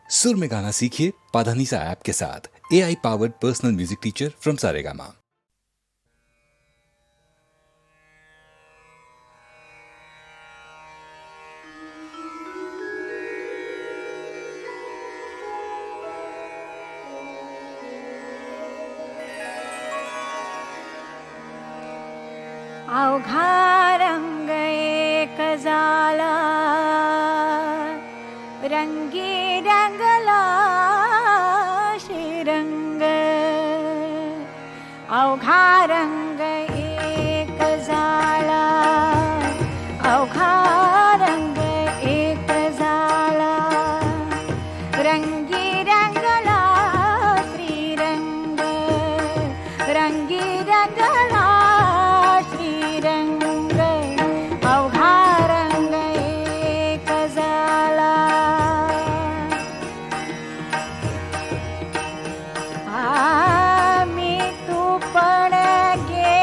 सुर में गाना सीखिए पाधानीसा ऐप के साथ। AI powered personal music teacher from Saregama. अवघा रंग एक झाला, रंगी रंगला श्रीरंग. अवघा रंग एक झाला, अवघा रंग एक झाला, रंगी रंगला श्रीरंग. रंगी रंगला रंग, अवघा रंग एक झाला. मी तू पण गे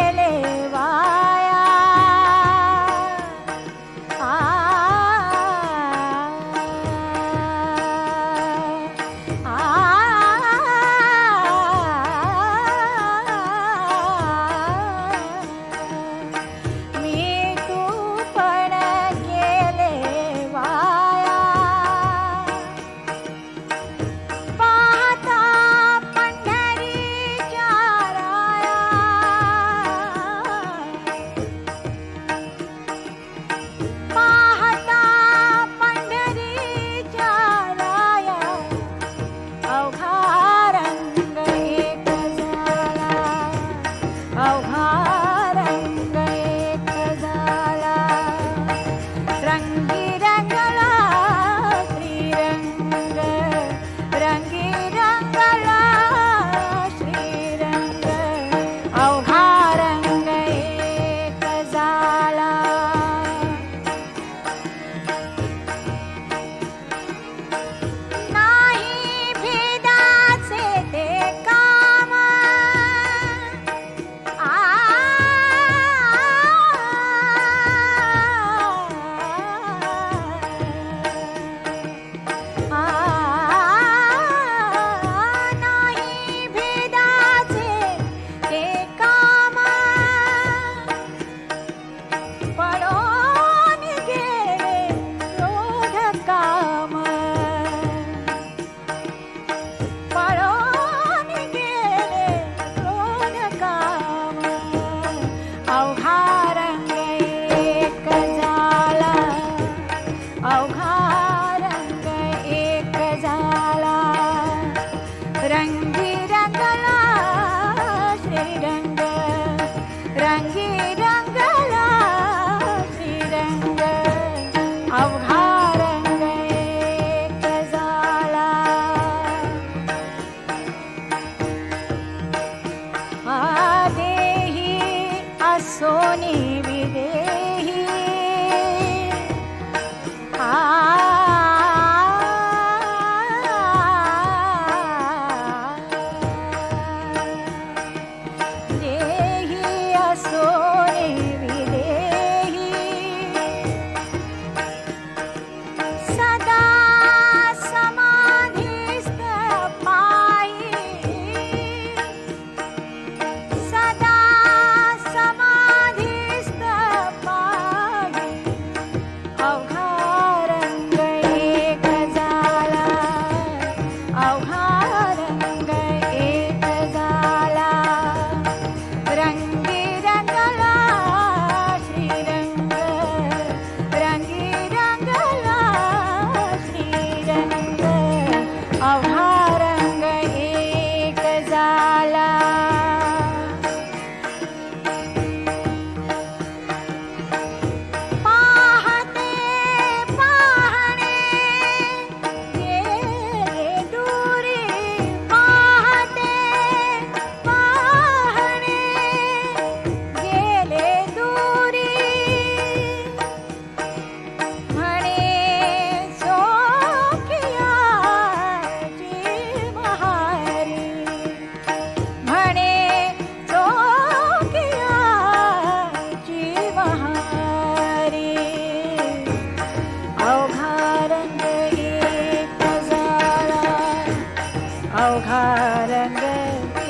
अवघा रंग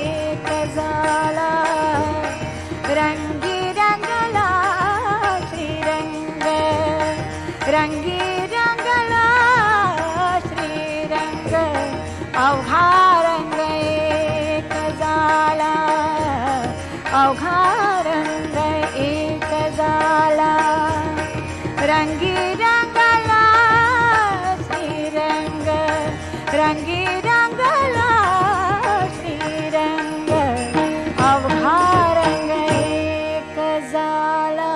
एक झाला रंगी रंगला श्रीरंग रंगी रंगला श्रीरंग अवघा रंग एक झाला अवघा रंग एक झाला रंगी रंगला श्रीरंग रंगी रंगला श्रीरंग अवघा रंग एक झाला.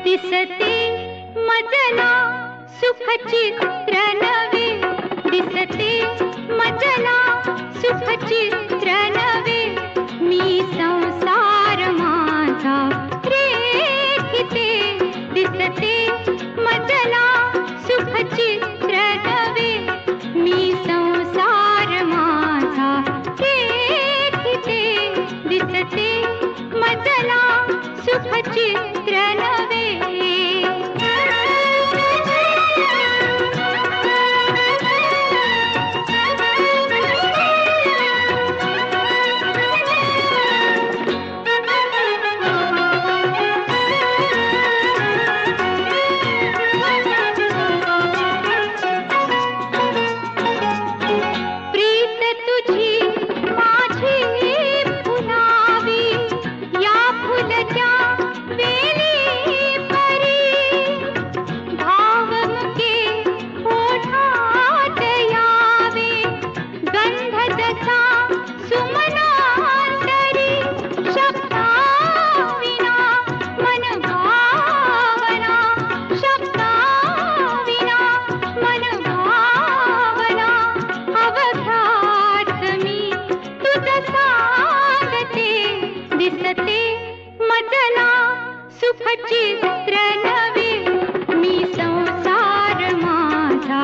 दिसते मजला सुख चित्र नवे दिसते मजला सुख चित्र नवे मी संसार माझा रेखिते दिसते मजला सुख चित्र नवे मी संसार माझा रेखिते दिसते मजला सुख चित्र नवे प्रीत तुझी माझी फुलावी या फुलत्या वेली परी भावमुके ओठात यावे गंध जसा सुमनांतरी शब्दाविना मन भावना शब्दाविना मन भावना अवघात मी तुझ सांगते दिसते मजला सुख चित्र नवे मी संसार माझा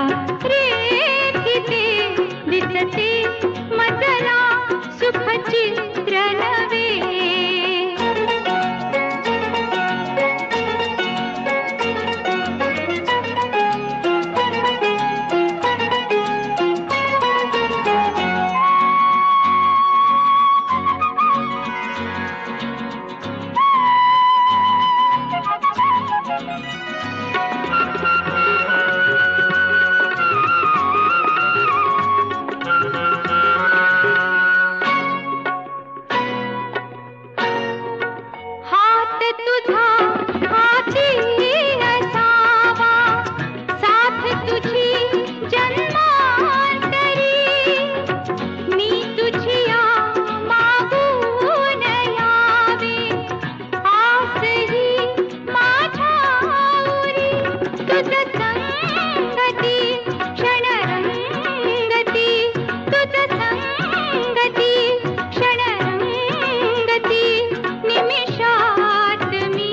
रेखिते दिसते मजला सुख चित्र नवे हात तुझा हाती असावा साथ तुझी जन्मांतरी मी तुझिया मागून यावे आसही माझ्या उरी तुझ संगती क्षणरंगती तुझ संगती क्षणरंगती निमिषात मी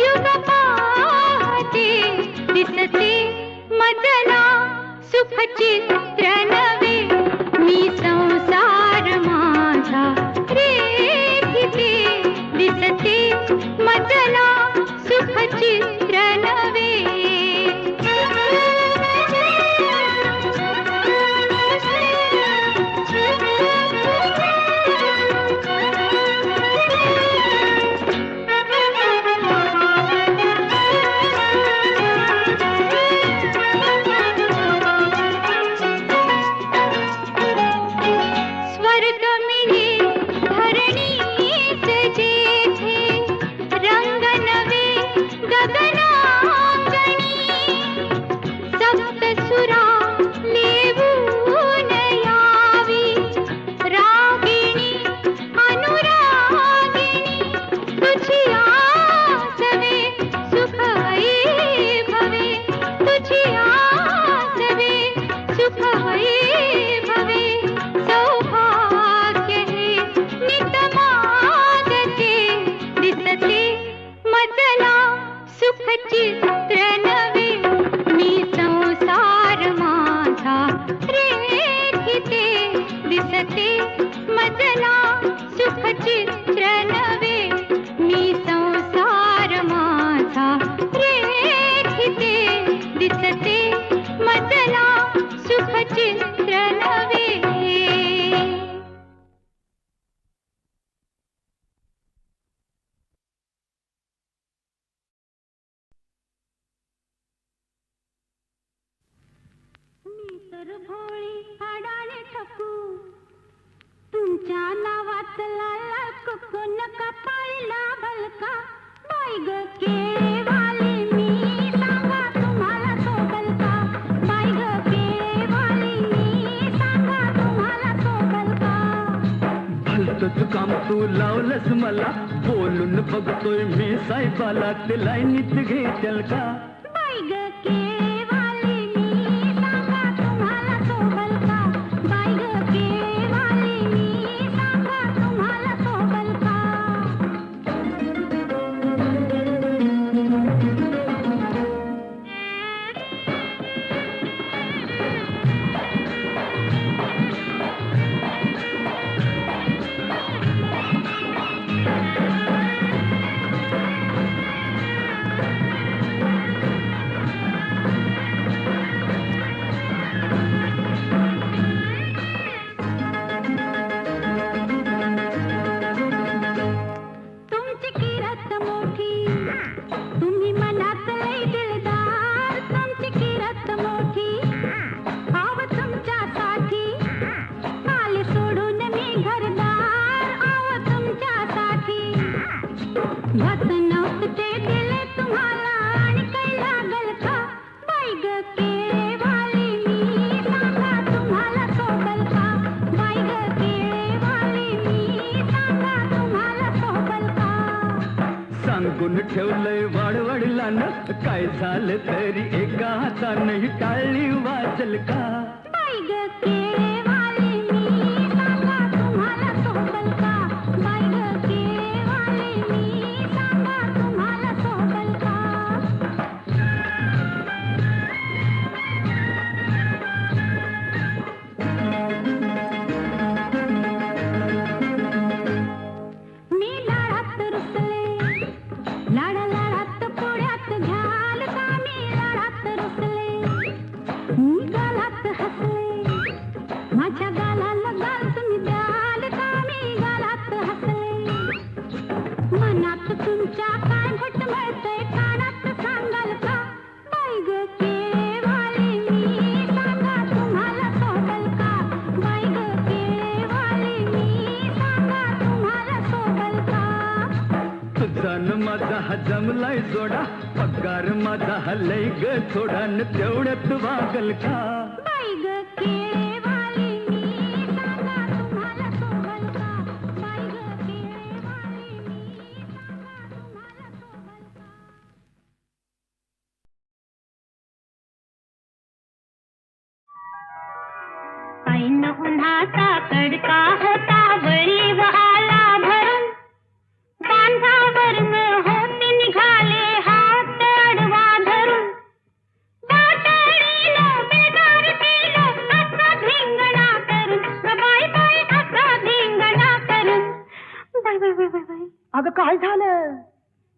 युग पाहते दिसते मजला सुख चित्र नवे मी संसार माझा रेखिते दिसते मजला सुख चित्र नवे रेखिते दिसते मजला सुख चित्र नवे मी संसार माझा रेखिते दिसते मजला सुख चित्र नवे तर भोळी अडाणी ठकू तुमच्या नावात लाला कुकू नका पाळीला भलका बाई ग केळेवाली मी सांगा तुम्हाला सोबल का बाई ग केळेवाली मी सांगा तुम्हाला सोबल का भलतंच काम तू लावलंस मला बोलून बघतोय मी साहेबाला ते लाईनीत घेचल का बाई ग केळेवाली मी सांगा तुम्हाला सोबल का बाई ग केळेवाली मी सांगा तुम्हाला सोबल का तुमची किरत मोठी तुम्ही मनात लई दिलदार तुमची किरत मोठी आव तुमच्यासाठी आले सोडून मी घरदार आव तुमच्यासाठी भत नव्हते दिले तुम्हाला आणि काही लागल का बाई ग केळेवाली मी सांगा तुम्हाला सोबल का बाई ग केळेवाली मी सांगा तुम्हाला सोबल का सांगून ठेवलंय वाडवडिलानं काय झालं तरी एका हातानं टाळली वाजल का बाई ग केळेवाली मी सांगा तुम्हाला सोबल का बाई ग केळेवाली मी सांगा तुम्हाला सोबल का मी लाडात रुसले लाडा लाडात पोळ्यात घ्याल का मी लाडात रुसले मी गालात हसले माझ्या गालाला गाल तुम्ही द्याल का मी गालात हसले मनात तुमच्या काय घटमळतंय कानात सांगाल का बाई ग केळेवाली मी सांगा तुम्हाला सोबल का बाई ग केळेवाली मी सांगा तुम्हाला सोबल का तुझा न माझा हा जमलाय जोडा पगार माझा हा लय ग थोडा न तेवढ्यात वागल का बाई ग केळेवाली मी सांगा तुम्हाला सोबल का बाई ग केळेवाली मी सांगा तुम्हाला सोबल का ऐन उन्हाचा कडका होता बळी व आला भरून बांधावरन होते निघाले हात अडवा धरून बाटलीनं बेदार केलं असा धिंगणा करून बाय बाय असा धिंगणा करून बाय बाय बाय बाय बाय अगं काय झालं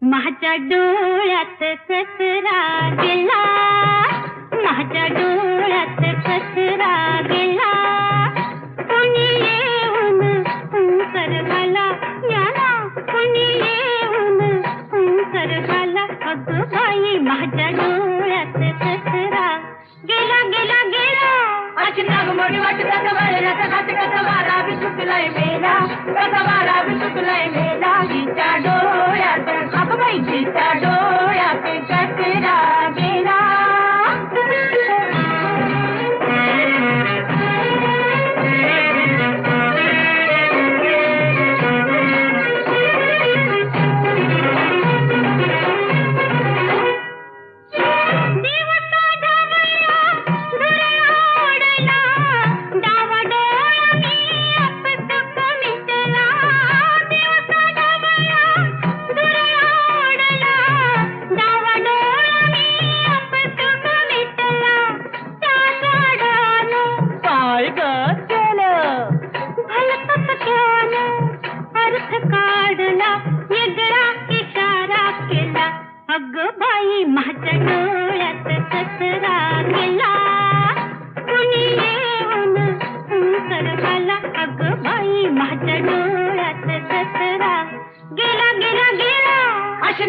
माझ्या डोळ्यात कचरा गेला माझ्या डोळ्यात कचरा गेला कोणी येऊन हुंकर घाला याला कोणी येऊन हुंकर घाला अगं बाई माझ्या डोळ्यात कचरा गेला गेला गेला अशी नागमोडी वाटत वाळण्याचा हात कसा वारा बी सुटलाय मेला कसा वारा बी सुटलाय मेला तिच्या डोळ्यात अगं बाई तिच्या डोळ्यात कचरा गेला डोळा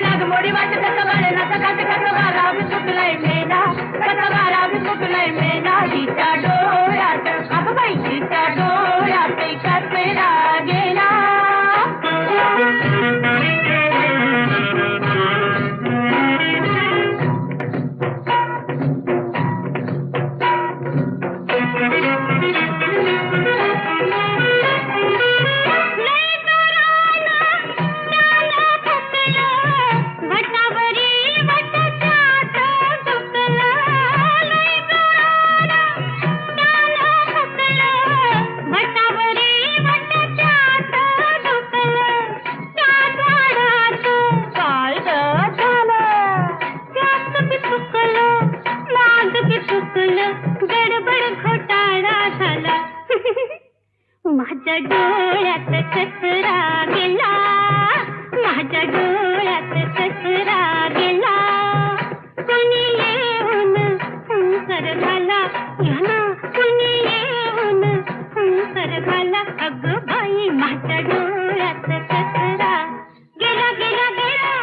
नागमोडी वाटत कवाळनाचा काट कसवारा बी सुटलाय मेला कसवारा बी सुटलाय मेला तिच्या डोळ्यात अगं बाई तिच्या डोळ्यात कचरा गेला गडबड घोटाळा झाला माझ्या डोळ्यात कचरा गेला माझ्या डोळ्यात कचरा गेला कुणी येऊन हुंकर घाला याना कुणी येऊन हुंकर घाला अगं बाई माझ्या डोळ्यात कचरा गेला गेला गेला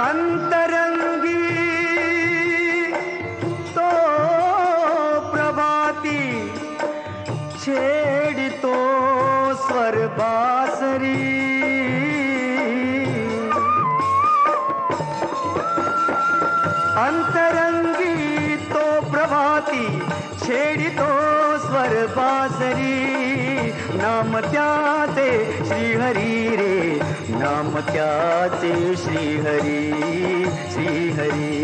अंतरंगी तो प्रभाती छेड़तो स्वर बासरी अंतरंगी तो प्रभाती छेड़तो स्वर बासरी नाम त्याचे श्रीहरी रे नाम त्याचे श्रीहरी श्रीहरी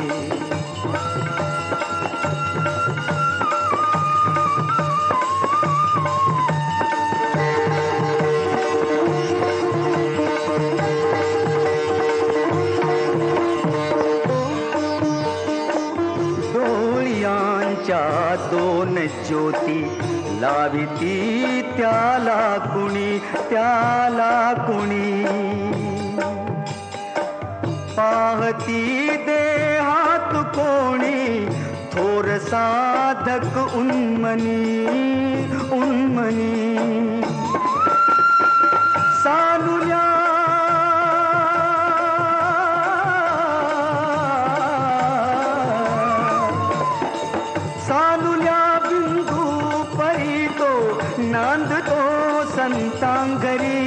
डोळ्यांच्या दोन ज्योती लाविती त्याला कुणी पाहती देहात कोणी थोर साधक उन्मनी सानुल्या बिंदू परितो नांदतो संतांगरी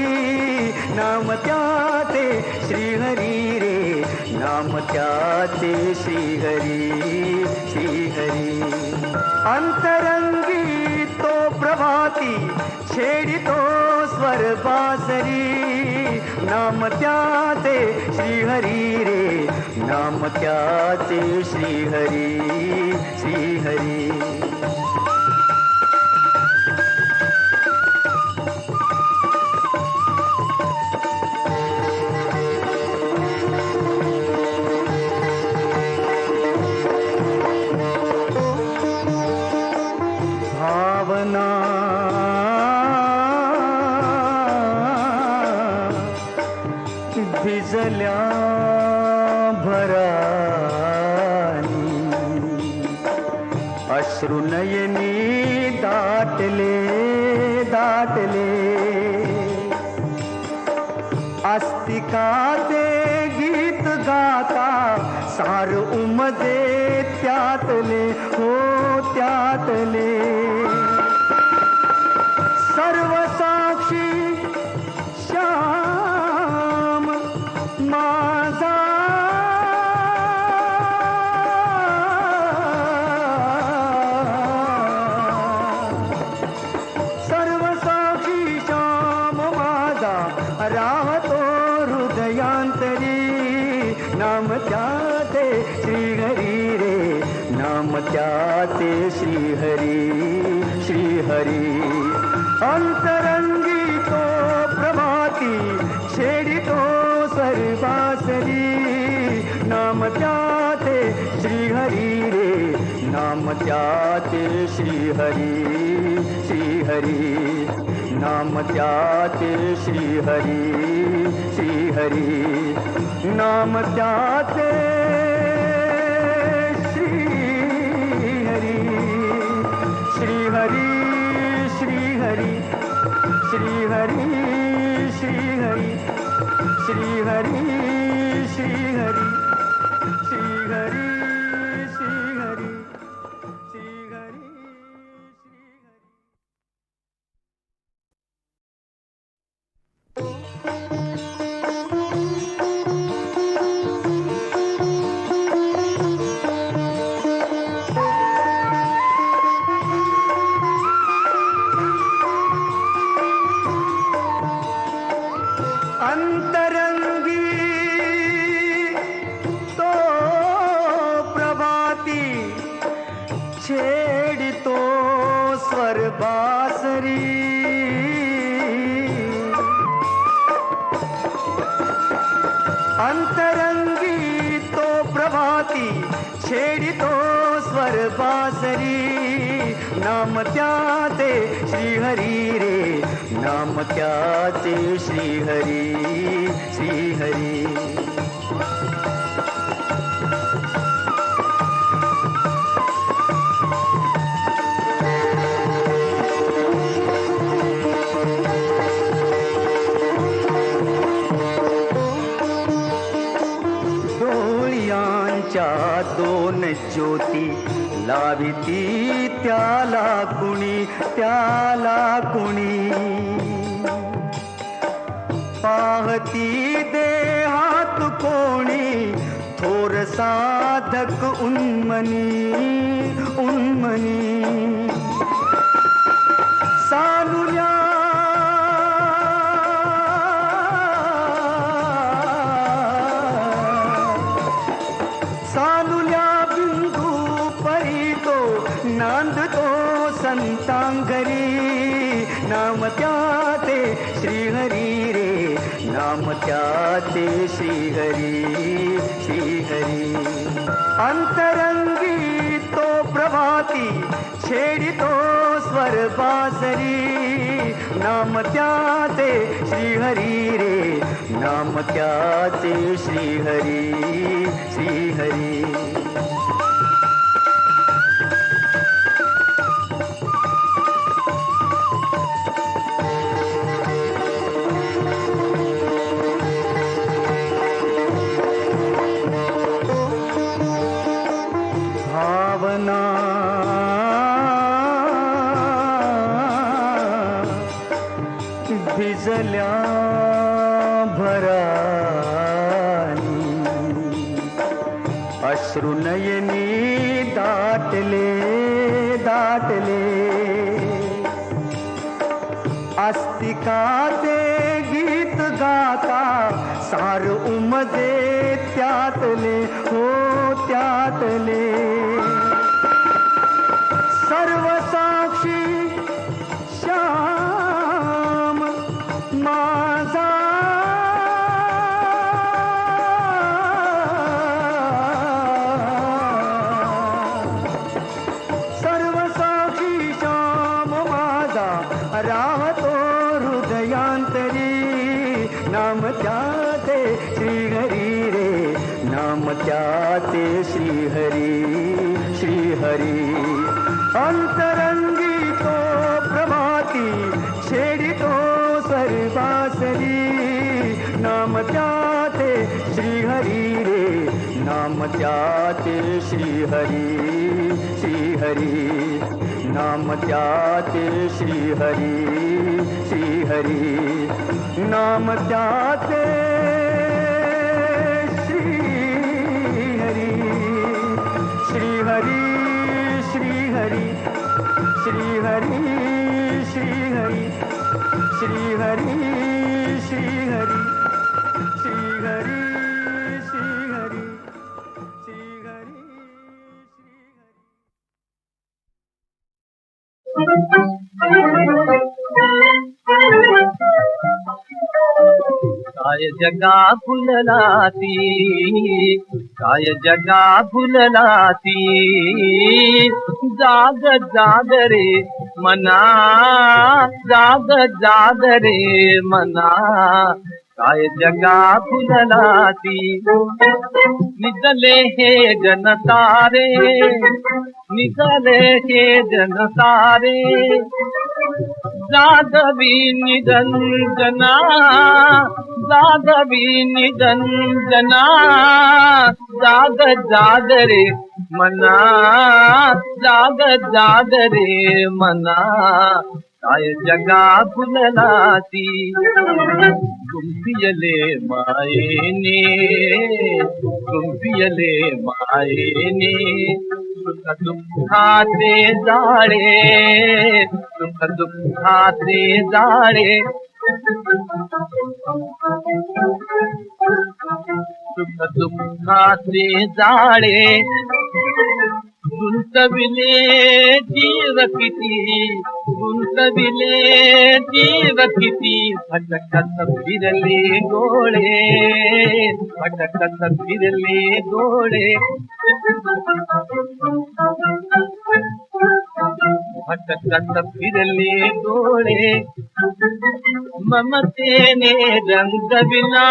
नाम त्याचे श्रीहरी रे नाम त्याचे श्रीहरी श्रीहरी अंतरंगी तो प्रभाती छेड़तो स्वर बासरी नाम त्याचे श्रीहरी रे नाम त्याचे श्रीहरी श्रीहरी भावना भिजल्या भरानी अश्रुनयनी दाटले आस्तिकाचे गीत गाता सार उमजे त्यातले हो त्यातले सर्व साक्षी श्याम माझा सर्व साक्षी श्याम माझा राहतो हृदयांतरी नाम त्याचे श्रीहरी रे नाम त्याचे श्रीहरी श्रीहरी अंतरंगी तो प्रभाती छेड़तो सर्वासरी नाम त्याचे श्रीहरी रे नाम त्याचे श्रीहरी श्रीहरी श्रीहरी नाम त्याचे श्रीहरी श्रीहरी नाम त्याचे श्रीहरी श्रीहरी श्रीहरी श्रीहरी श्रीहरी श्रीहरी श्रीहरी श्रीहरी श्रीहरी श्रीहरी अंतरंगी तो प्रभाती छेड़तो स्वर बासरी अंतरंगी तो प्रभाती छेड़तो स्वर बासरी नाम त्याचे श्रीहरी रे नाम त्याचे श्रीहरी श्रीहरी डोळ्यांच्या दोन ज्योती लाविती त्याला कुणी पाहती देहात कोणी थोर साधक उन्मनी सानुल्या बिंदू परितो नांदतो संतांगरी नाम त्याचे श्रीहरी रे नाम त्याचे श्रीहरी श्रीहरी अंतरंगी तो प्रभाती छेड़तो स्वर बासरी नाम त्याचे श्रीहरी रे नाम त्याचे श्रीहरी श्रीहरी भावना भिजल्या भरानी अश्रुनयनी दाटले आस्तिकाचे गीत गाता सार उमजे त्यातले हो त्यातले सर्व साक्षी श्याम माझा सर्व साक्षी श्याम माझा राहतो हृदयांतरी नाम त्याचे श्रीहरी रे नाम त्याचे श्रीहरी श्रीहरी अंतरंगी तो प्रभाती छेड़तो सर्वासरी नाम त्याचे श्रीहरी रे नाम त्याचे श्रीहरी श्रीहरी नाम त्याचे श्रीहरी श्रीहरी नाम त्याचे श्रीहरी श्रीहरी श्रीहरी श्रीहरी श्रीहरी श्रीहरी श्रीहरी श्रीहरी श्रीहरी श्रीहरी काय जगा फुललाती काय जगा फुललाती जाग जाग रे मना जाग जाग रे मना काय जगा फुललाती निजले हे जनतारे निजले हे जनतारे जागवी निरंजना जागवी निरंजना जाग जाग रे मना जाग जाग रे मना काय जगा फुललाती कुंपियले मायेने कुंपियले मायेने सुख दुःखाचे जाळे सुख दुःखाचे जाळे सुख दुःखाचे जाळे गुंतविले जीव किती गुंतविले जीव किती भटकत फिरले डोळे भटकत फिरले डोळे भटकत फिरले डोळे ममतेने रंगविला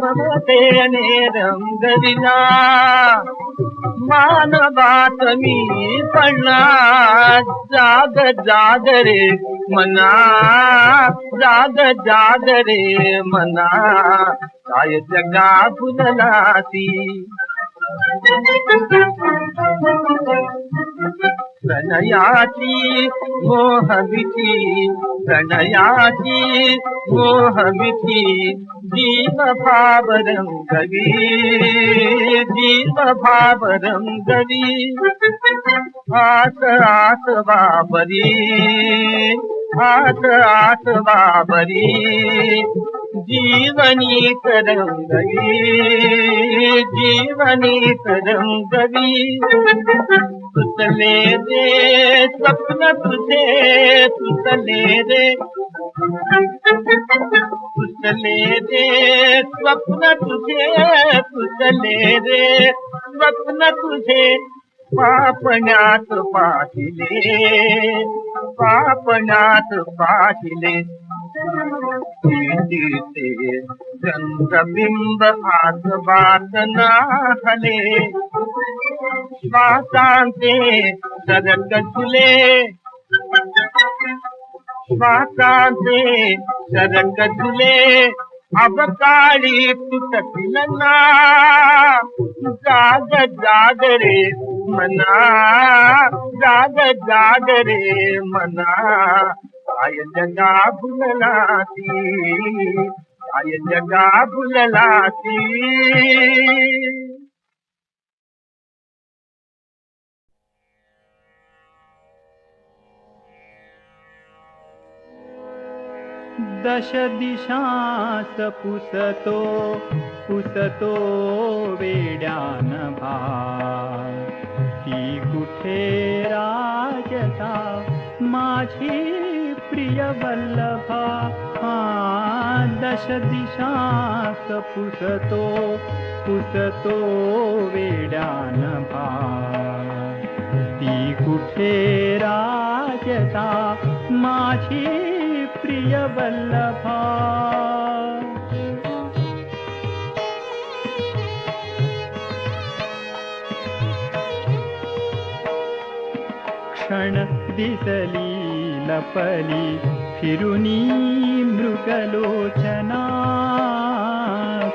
ममतेने रंगविला मानवात मी पडला जाग जाग रे मना जाग जाग रे मना काय जगा फुललाती प्रणयाची मोहविती प्रणयाची मोहविती जीव भाव रंगवी जीव भाव रंगवी आस आस बाबरी आस आस बाबरी जीवनी तरंगवी जीवनी तरंगवी सुतले रे स्वप्न तुझे सुतले रे सुतले रे स्वप्न तुझे सुतले रे स्वप्न तुझे पापण्यात पाहिले पापण्यात पाहिले ते चंद्रबिंब आजबात नाहले श्वासांचे सरक झुले श्वासांचे सरक झुले अब काळी तुटतील ना जाग जाग रे मना जाग जाग रे मना काय जगा भुललाती काय जगा भुललाती दश दिशास पुसतो पुसतो वेड्यान भार ती कुठे राजता माझी प्रिय वल्लभा दश दिशास पुसतो पुसतो वेड्यान भार ती कुठे राजता माझी प्रिय वल्लभा क्षण दिसली लपली फिरुनी मृगलोचना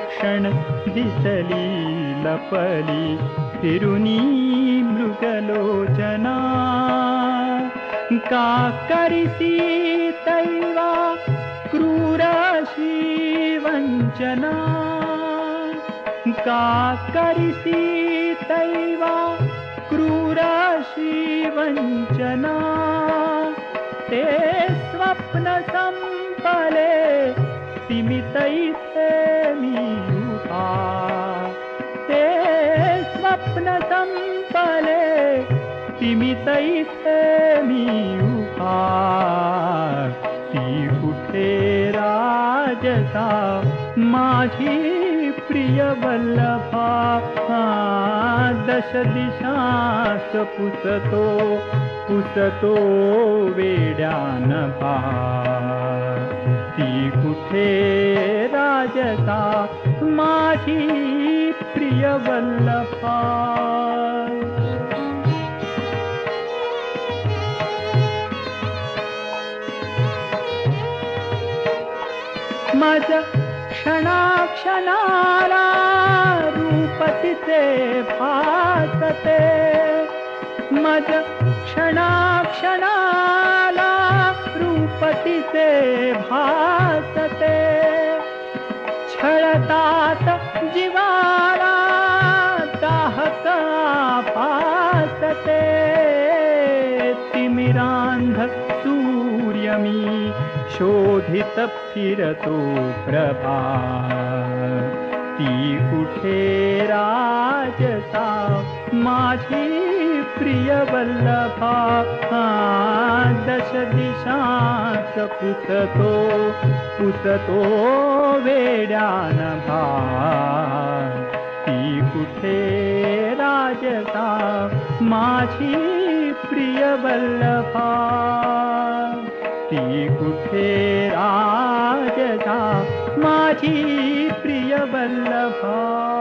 क्षण दिसली लपली फिरुनी मृगलोचना का करिसी तैवा क्रूरशी वंचना का करिसी तैवा क्रूरशी वंचना ते स्वप्न संपले सीमितैसे मी उभा ते स्वप्न संपले सीमितैसे मी उभा ती कुठे राजसा माझी प्रिय वल्लभा दश दिशास पुसतो पुसतो वेड्यान भार. ती कुठे राजसा माझी प्रिय वल्लभा. माझ्या क्षणाक्षणाला रूप तिचे भासते. माझ्या क्षणाक्षणाला रूप तिचे भासते. छळतात जीवाला दाहक भासते. तिमिरांध सूर्य मी शोधित फिरतो प्रभा. ती कुठे राजसा माझी प्रिय वल्लभा. दश दिशांत पुसतो वेड्यान भार. ती कुठे राजसा माझी प्रिय वल्लभा. ती कुठे राजसा माझी प्रिय वल्लभा.